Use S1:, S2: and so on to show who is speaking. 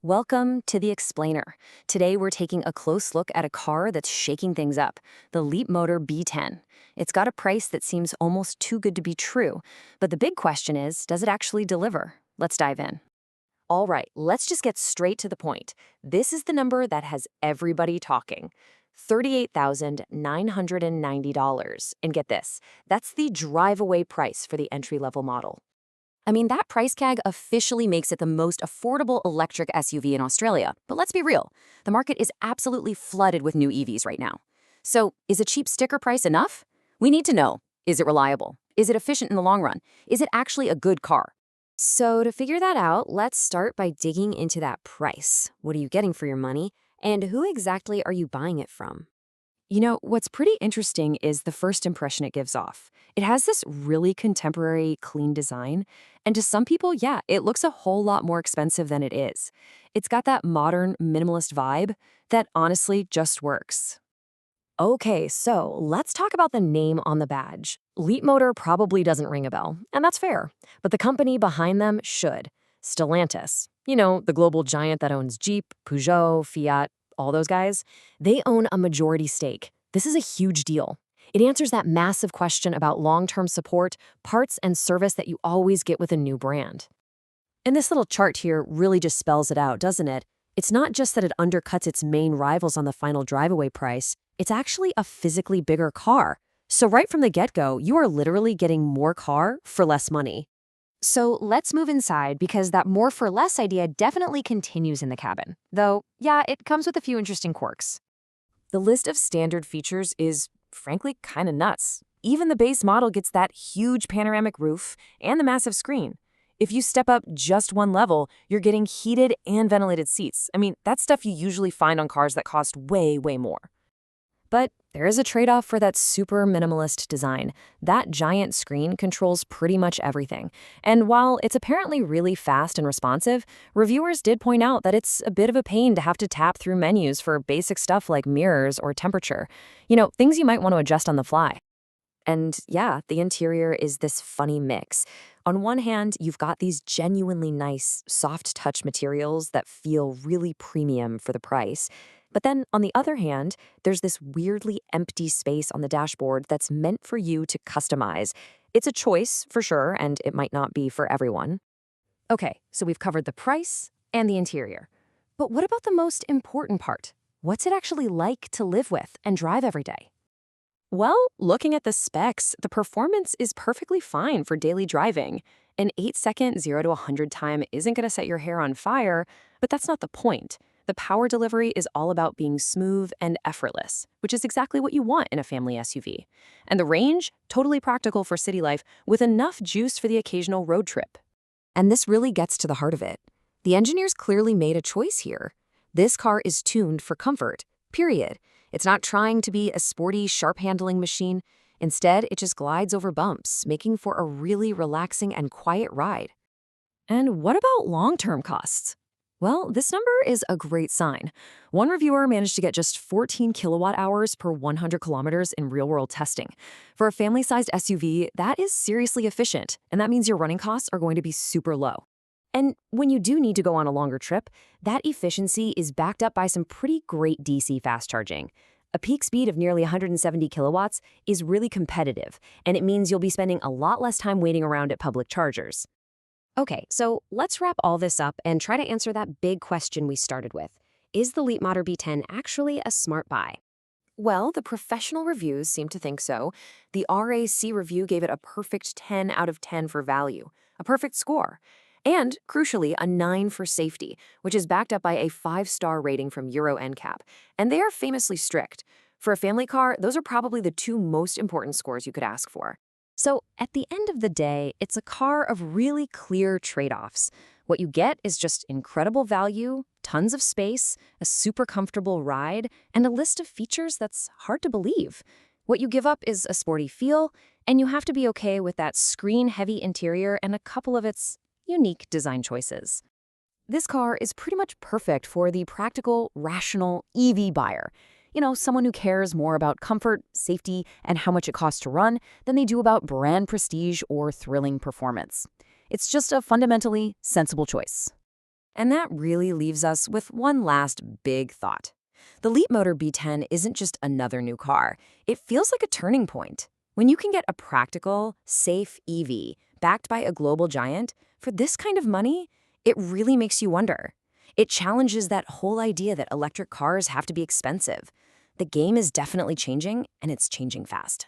S1: Welcome to the Explainer. Today we're taking a close look at a car that's shaking things up, the Leapmotor B10. It's got a price that seems almost too good to be true, but the big question is, does it actually deliver? Let's dive in. All right, let's just get straight to the point. This is the number that has everybody talking. $38,990. And get this, that's the drive-away price for the entry-level model. I mean, that price tag officially makes it the most affordable electric SUV in Australia. But let's be real, the market is absolutely flooded with new EVs right now. So, is a cheap sticker price enough? We need to know, is it reliable? Is it efficient in the long run? Is it actually a good car? So, to figure that out, let's start by digging into that price. What are you getting for your money? And who exactly are you buying it from? What's pretty interesting is the first impression it gives off. It has this really contemporary, clean design, and to some people, yeah, it looks a whole lot more expensive than it is. It's got that modern, minimalist vibe that honestly just works. Okay, so let's talk about the name on the badge. Leapmotor probably doesn't ring a bell, and that's fair, but the company behind them should. Stellantis, the global giant that owns Jeep, Peugeot, Fiat, all those guys, they own a majority stake. This is a huge deal. It answers that massive question about long-term support, parts, and service that you always get with a new brand. And this little chart here really just spells it out, doesn't it? It's not just that it undercuts its main rivals on the final drive-away price, it's actually a physically bigger car. So right from the get-go, you are literally getting more car for less money. So let's move inside because that more for less idea definitely continues in the cabin. Though, yeah, it comes with a few interesting quirks. The list of standard features is, frankly, kind of nuts. Even the base model gets that huge panoramic roof and the massive screen. If you step up just one level, you're getting heated and ventilated seats. I mean, that's stuff you usually find on cars that cost way, way more. But there is a trade-off for that super minimalist design. That giant screen controls pretty much everything. And while it's apparently really fast and responsive, reviewers did point out that it's a bit of a pain to have to tap through menus for basic stuff like mirrors or temperature. Things you might want to adjust on the fly. And yeah, the interior is this funny mix. On one hand, you've got these genuinely nice, soft touch materials that feel really premium for the price. But then, on the other hand, there's this weirdly empty space on the dashboard that's meant for you to customize. It's a choice, for sure, and it might not be for everyone. Okay, so we've covered the price and the interior. But what about the most important part? What's it actually like to live with and drive every day? Well, looking at the specs, the performance is perfectly fine for daily driving. An 8-second 0 to 100 time isn't going to set your hair on fire, but that's not the point. The power delivery is all about being smooth and effortless, which is exactly what you want in a family SUV. And the range, totally practical for city life with enough juice for the occasional road trip. And this really gets to the heart of it. The engineers clearly made a choice here. This car is tuned for comfort, period. It's not trying to be a sporty, sharp-handling machine. Instead, it just glides over bumps, making for a really relaxing and quiet ride. And what about long-term costs? Well, this number is a great sign. One reviewer managed to get just 14 kilowatt hours per 100 kilometers in real-world testing. For a family-sized SUV, that is seriously efficient, and that means your running costs are going to be super low. And when you do need to go on a longer trip, that efficiency is backed up by some pretty great DC fast charging. A peak speed of nearly 170 kilowatts is really competitive, and it means you'll be spending a lot less time waiting around at public chargers. Okay, so let's wrap all this up and try to answer that big question we started with. Is the Leapmotor B10 actually a smart buy? Well, the professional reviews seem to think so. The RAC review gave it a perfect 10 out of 10 for value, a perfect score. And, crucially, a 9 for safety, which is backed up by a 5-star rating from Euro NCAP. And they are famously strict. For a family car, those are probably the two most important scores you could ask for. So, at the end of the day, it's a car of really clear trade-offs. What you get is just incredible value, tons of space, a super comfortable ride, and a list of features that's hard to believe. What you give up is a sporty feel, and you have to be okay with that screen-heavy interior and a couple of its unique design choices. This car is pretty much perfect for the practical, rational EV buyer. Someone who cares more about comfort, safety, and how much it costs to run than they do about brand prestige or thrilling performance. It's just a fundamentally sensible choice. And that really leaves us with one last big thought. The Leapmotor B10 isn't just another new car. It feels like a turning point. When you can get a practical, safe EV backed by a global giant, for this kind of money, it really makes you wonder. It challenges that whole idea that electric cars have to be expensive. The game is definitely changing, and it's changing fast.